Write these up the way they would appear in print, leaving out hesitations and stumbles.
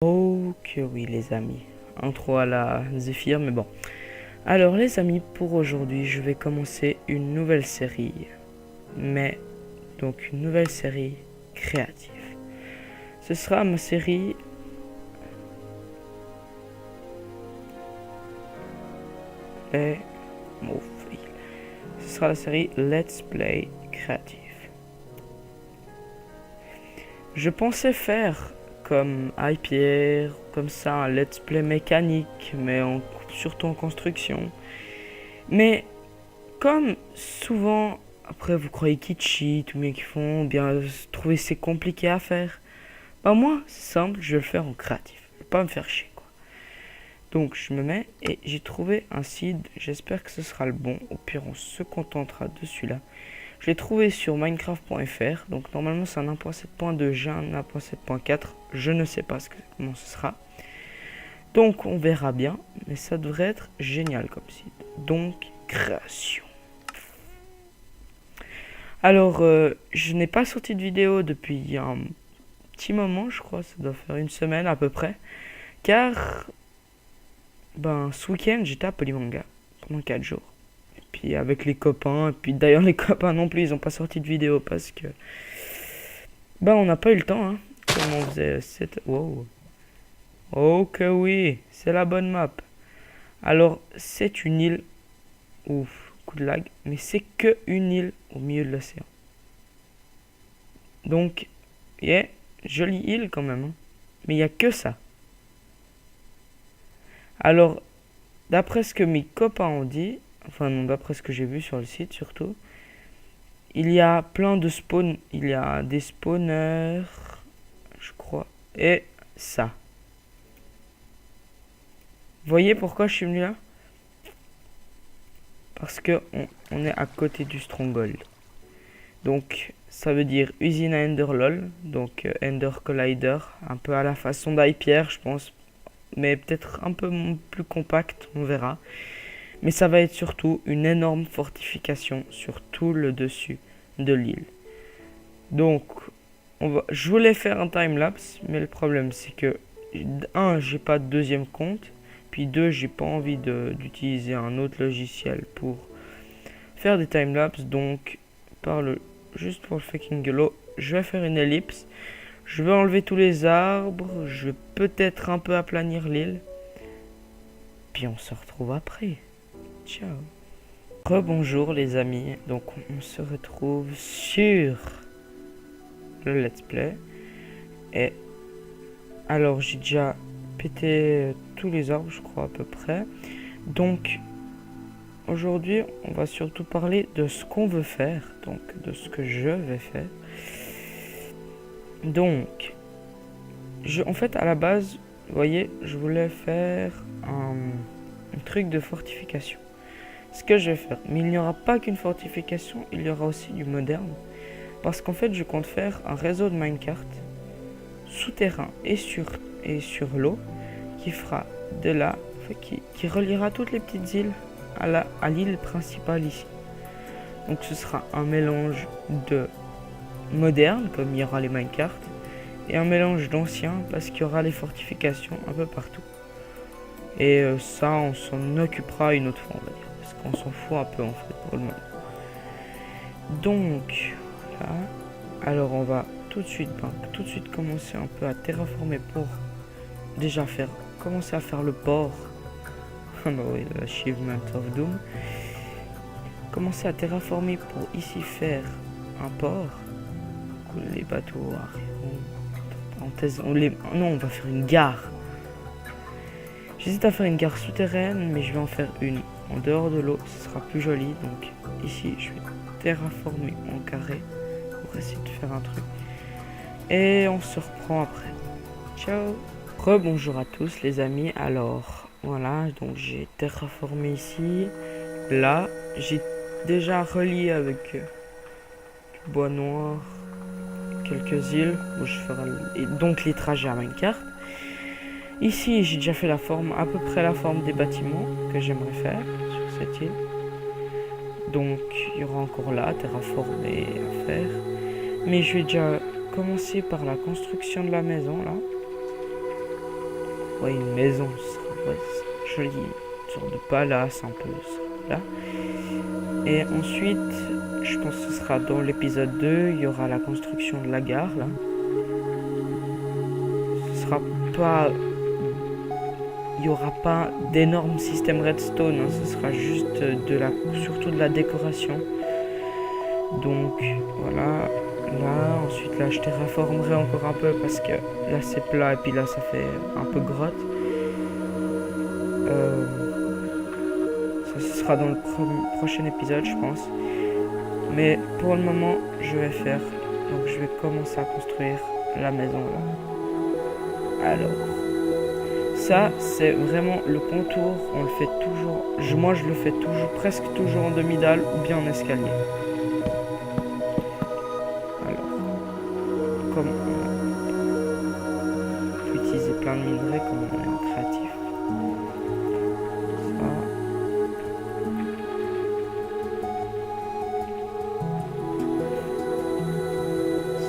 Ok oui les amis, intro à la Zéphyr, mais bon. Alors les amis, pour aujourd'hui je vais commencer une nouvelle série. Mais donc une nouvelle série créative. Ce sera ma série Les mots fails. Ce sera la série Let's Play créatif. Je pensais faire comme Hypierre, comme ça un let's play mécanique, mais surtout en construction. Mais comme souvent, après vous croyez qu'ils cheat ou bien qu'ils font, bien trouver c'est compliqué à faire. Bah moi, c'est simple, je vais le faire en créatif. Je vais pas me faire chier quoi. Donc je me mets et j'ai trouvé un seed, j'espère que ce sera le bon. Au pire on se contentera de celui-là. Je l'ai trouvé sur minecraft.fr, donc normalement c'est un 1.7.2, j'ai un 1.7.4, je ne sais pas comment ce sera. Donc on verra bien, mais ça devrait être génial comme site. Donc création. Alors je n'ai pas sorti de vidéo depuis un petit moment, je crois, ça doit faire une semaine à peu près. Car ce week-end j'étais à Polymanga pendant 4 jours. Puis avec les copains, et puis d'ailleurs les copains non plus, ils ont pas sorti de vidéo parce que on n'a pas eu le temps hein. Comme on faisait cette wow. Oh que oui, c'est la bonne map. Alors c'est une île, ouf, coup de lag, mais c'est que une île au milieu de l'océan. Donc yeah, jolie île quand même hein. Mais il y a que ça. Alors d'après ce que mes copains ont dit, enfin non, d'après ce que j'ai vu sur le site surtout, il y a plein de spawns. Il y a des spawners, je crois. Et ça. Vous voyez pourquoi je suis venu là? Parce que on est à côté du Stronghold. Donc ça veut dire usine à Ender LOL. Donc Ender Collider. Un peu à la façon d'Hypierre je pense. Mais peut-être un peu plus compact, on verra. Mais ça va être surtout une énorme fortification sur tout le dessus de l'île. Donc, je voulais faire un timelapse, mais le problème c'est que, j'ai pas de deuxième compte, puis deux, j'ai pas envie d'utiliser un autre logiciel pour faire des timelapses, donc, juste pour le fucking gueulot, je vais faire une ellipse. Je vais enlever tous les arbres, je vais peut-être un peu aplanir l'île, puis on se retrouve après. Ciao. Rebonjour les amis, donc on se retrouve sur le let's play. Et alors j'ai déjà pété tous les arbres je crois à peu près. Donc aujourd'hui on va surtout parler de ce qu'on veut faire, donc de ce que je vais faire. Donc en fait à la base, vous voyez, je voulais faire un truc de fortification. Ce que je vais faire, mais il n'y aura pas qu'une fortification, il y aura aussi du moderne. Parce qu'en fait je compte faire un réseau de minecart souterrain et sur l'eau qui fera de là, qui reliera toutes les petites îles à l'île principale ici. Donc ce sera un mélange de moderne comme il y aura les minecarts et un mélange d'ancien parce qu'il y aura les fortifications un peu partout. Et ça on s'en occupera une autre fois on va dire parce qu'on s'en fout un peu en fait pour le moment. Donc là, alors on va tout de suite commencer un peu à terraformer pour déjà commencer à faire le port. Ah bah oui, l'achievement of Doom. Commencer à terraformer pour ici faire un port. Les bateaux arriveront. Parenthèse, non, on va faire une gare. J'hésite à faire une gare souterraine, mais je vais en faire une en dehors de l'eau, ce sera plus joli. Donc ici, je vais terraformer en carré pour essayer de faire un truc. Et on se reprend après. Ciao. Rebonjour à tous les amis. Alors voilà, donc j'ai terraformé ici. Là, j'ai déjà relié avec du bois noir quelques îles où je ferai donc les trajets à minecart. Ici, j'ai déjà fait la forme, à peu près la forme des bâtiments que j'aimerais faire sur cette île. Donc, il y aura encore là, terraformer à faire. Mais je vais déjà commencer par la construction de la maison, là. Ouais, une maison, ce sera joli, une sorte de palace un peu, là. Et ensuite, je pense que ce sera dans l'épisode 2, il y aura la construction de la gare, là. Ce sera pas... Il n'y aura pas d'énorme système redstone, hein, ce sera juste surtout de la décoration. Donc, voilà. Là, ensuite, là, je terraformerai encore un peu parce que là, c'est plat et puis là, ça fait un peu grotte. Ça, ce sera dans le prochain épisode, je pense. Mais pour le moment, je vais faire... Donc, je vais commencer à construire la maison, là. Alors... Ça, c'est vraiment le contour, on le fait toujours, moi je le fais toujours, presque toujours en demi-dalle ou bien en escalier. Alors, comme on peut utiliser plein de minerais comme on est créatif.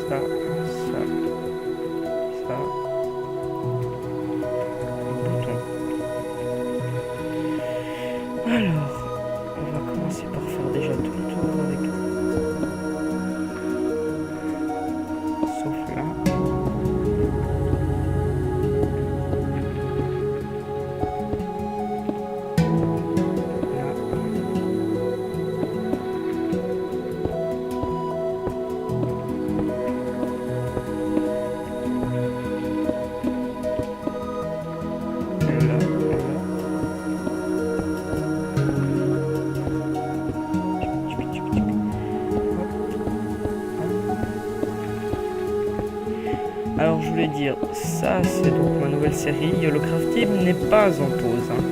Ça, ça, ça, ça. Alors, on va commencer par faire déjà tout le tour avec... Sauf là. Alors je voulais dire, ça c'est donc ma nouvelle série. YOLO Crafting n'est pas en pause. Hein.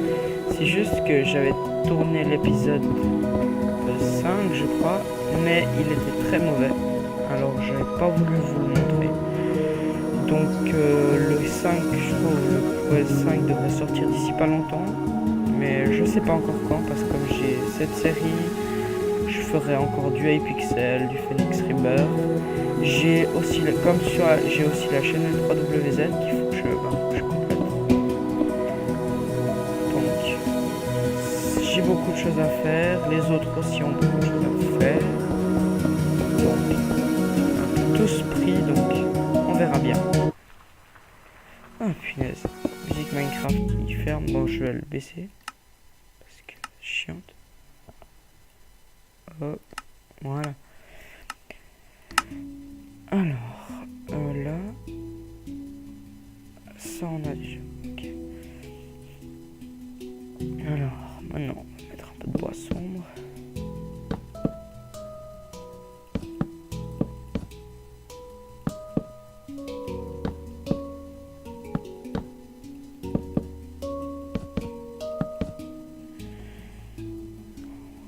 C'est juste que j'avais tourné l'épisode 5 je crois, mais il était très mauvais. Alors j'avais pas voulu vous le montrer. Donc le 5, je trouve, le 5 devrait sortir d'ici pas longtemps. Mais je sais pas encore quand, parce que comme j'ai cette série, je ferai encore du Hypixel, du Phoenix Rebirth. J'ai aussi, j'ai aussi la chaîne 3WZ qu'il faut que je complète. Donc, j'ai beaucoup de choses à faire. Les autres aussi ont beaucoup de choses à faire. Donc, on a tous pris, donc on verra bien. Ah punaise, musique Minecraft qui ferme. Bon, je vais le baisser parce que c'est chiante. Hop, voilà. Alors, là, ça on a déjà. Okay. Alors, maintenant, on va mettre un peu de bois sombre.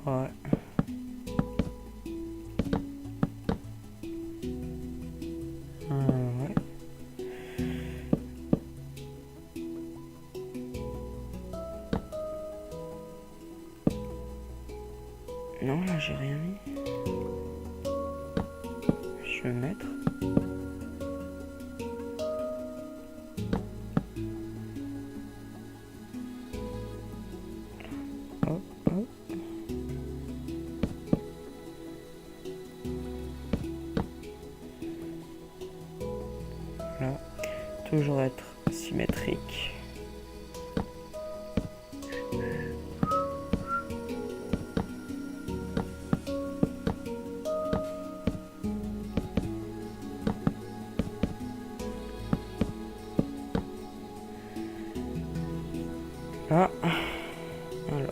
Ouais. Ouais. Non, là j'ai rien mis. Je vais mettre. Hop, hop. Là, toujours être symétrique. Là, alors.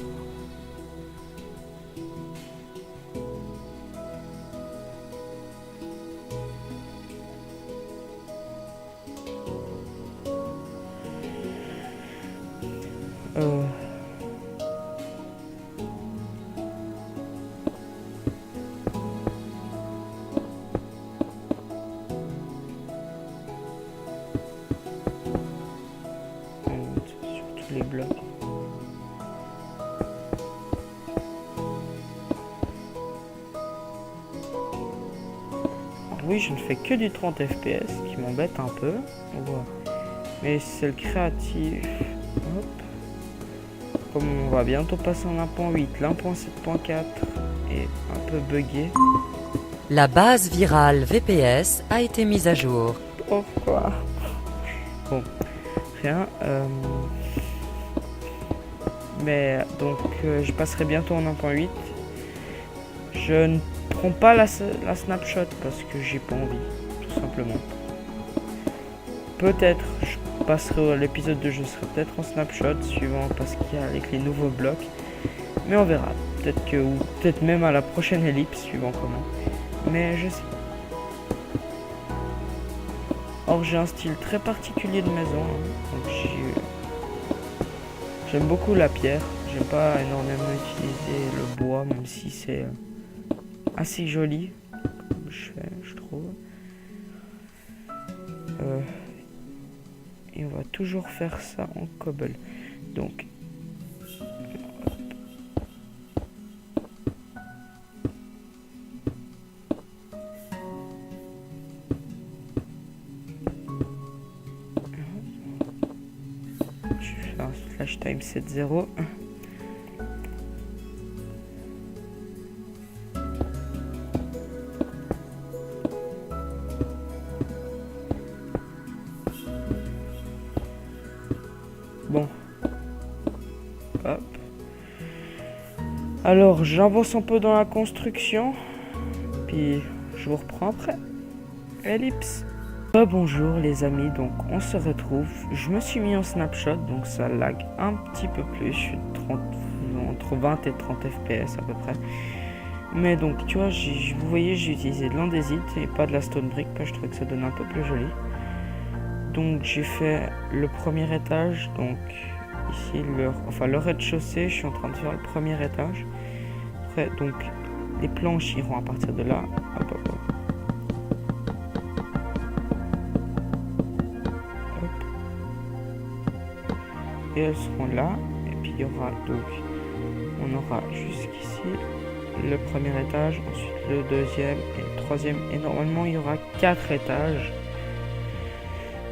Sur tous les blocs. Oui, je ne fais que du 30 FPS, qui m'embête un peu. On voit. Mais c'est le créatif. Hop. Comme on va bientôt passer en 1.8, l'1.7.4 est un peu buggé. La base virale VPS a été mise à jour. Pourquoi? Bon, rien. Mais donc je passerai bientôt en 1.8. Je ne prends pas la snapshot parce que j'ai pas envie, tout simplement. Peut-être je passerai l'épisode 2, je serai peut-être en snapshot suivant parce qu'il y a avec les nouveaux blocs. Mais on verra. Peut-être que, ou peut-être même à la prochaine ellipse, suivant comment. Mais je sais. Or j'ai un style très particulier de maison. Donc j'aime beaucoup la pierre. J'aime pas énormément utiliser le bois, même si c'est assez joli, comme je trouve. Et on va toujours faire ça en cobble. Donc je vais faire un slash time 7.0. Bon. Hop. Alors, j'avance un peu dans la construction. Puis, je vous reprends après. Ellipse. Bonjour les amis, donc on se retrouve. Je me suis mis en snapshot, donc ça lag un petit peu plus. Je suis entre 20 et 30 fps à peu près. Mais donc, tu vois, vous voyez, j'ai utilisé de l'andésite et pas de la stone brick, parce que je trouvais que ça donnait un peu plus joli. Donc j'ai fait le premier étage, donc ici le rez-de-chaussée, je suis en train de faire le premier étage. Après, donc les planches iront à partir de là. Hop, hop, hop. Hop. Et elles seront là. Et puis il y aura donc, on aura jusqu'ici le premier étage, ensuite le deuxième et le troisième. Et normalement il y aura 4 étages.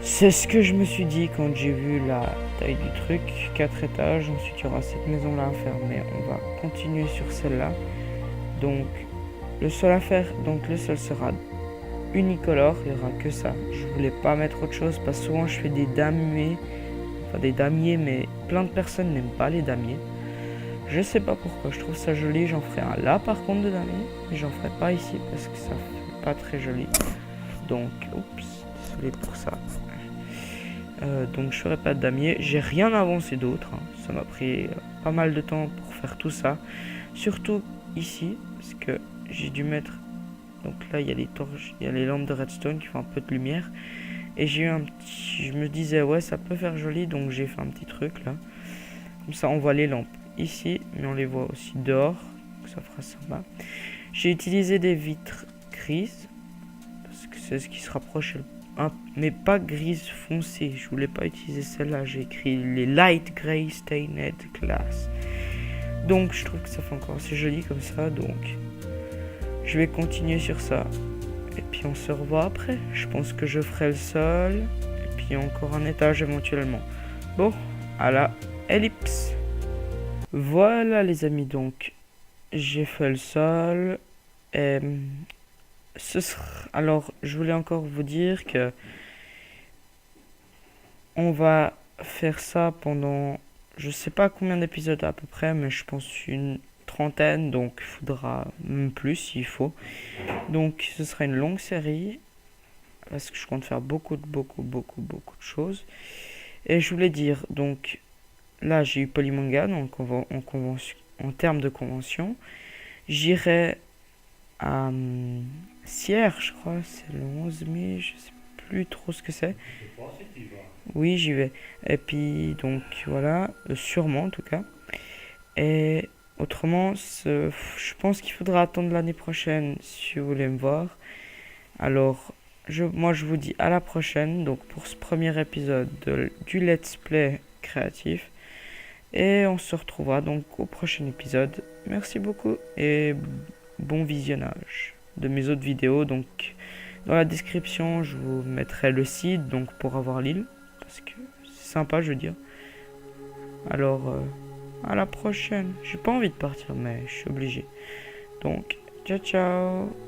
C'est ce que je me suis dit quand j'ai vu la taille du truc. 4 étages, ensuite il y aura cette maison là à faire, mais on va continuer sur celle-là. Donc le sol à faire, donc le sol sera unicolore, il n'y aura que ça. Je voulais pas mettre autre chose parce que souvent je fais des damiers, enfin des damiers, mais plein de personnes n'aiment pas les damiers. Je sais pas pourquoi, je trouve ça joli, j'en ferai un là par contre de damier, mais j'en ferai pas ici parce que ça fait pas très joli. Donc, oups, désolé pour ça. Donc je ferai pas de damier, j'ai rien avancé d'autre, hein. Ça m'a pris pas mal de temps pour faire tout ça, surtout ici parce que j'ai dû mettre, donc là il y a les torches, il y a les lampes de redstone qui font un peu de lumière et j'ai eu un petit, je me disais ouais ça peut faire joli, donc j'ai fait un petit truc là, comme ça on voit les lampes ici mais on les voit aussi dehors, donc ça fera sympa. J'ai utilisé des vitres grises parce que c'est ce qui se rapproche mais pas grise foncée, je voulais pas utiliser celle-là, j'ai écrit les light gray stained glass. Donc je trouve que ça fait encore assez joli comme ça, donc je vais continuer sur ça. Et puis on se revoit après, je pense que je ferai le sol, et puis encore un étage éventuellement. Bon, à la ellipse. Voilà les amis, donc j'ai fait le sol, et alors, je voulais encore vous dire que on va faire ça pendant, je sais pas combien d'épisodes à peu près, mais je pense une trentaine, donc il faudra même plus s'il faut. Donc, ce sera une longue série parce que je compte faire beaucoup de choses. Et je voulais dire, donc là j'ai eu Polymanga, donc en termes de convention, j'irai à Sierre, je crois, c'est le 11 mai, je sais plus trop ce que c'est. Oui, j'y vais. Et puis, donc, voilà, sûrement en tout cas. Et autrement, je pense qu'il faudra attendre l'année prochaine si vous voulez me voir. Alors, moi, je vous dis à la prochaine, donc pour ce premier épisode du Let's Play créatif. Et on se retrouvera donc au prochain épisode. Merci beaucoup et bon visionnage de mes autres vidéos. Donc dans la description je vous mettrai le site donc pour avoir l'île, parce parce que c'est sympa, je veux dire. Alors, à la prochaine. J'ai pas envie de partir, mais je suis obligé. Donc, ciao ciao.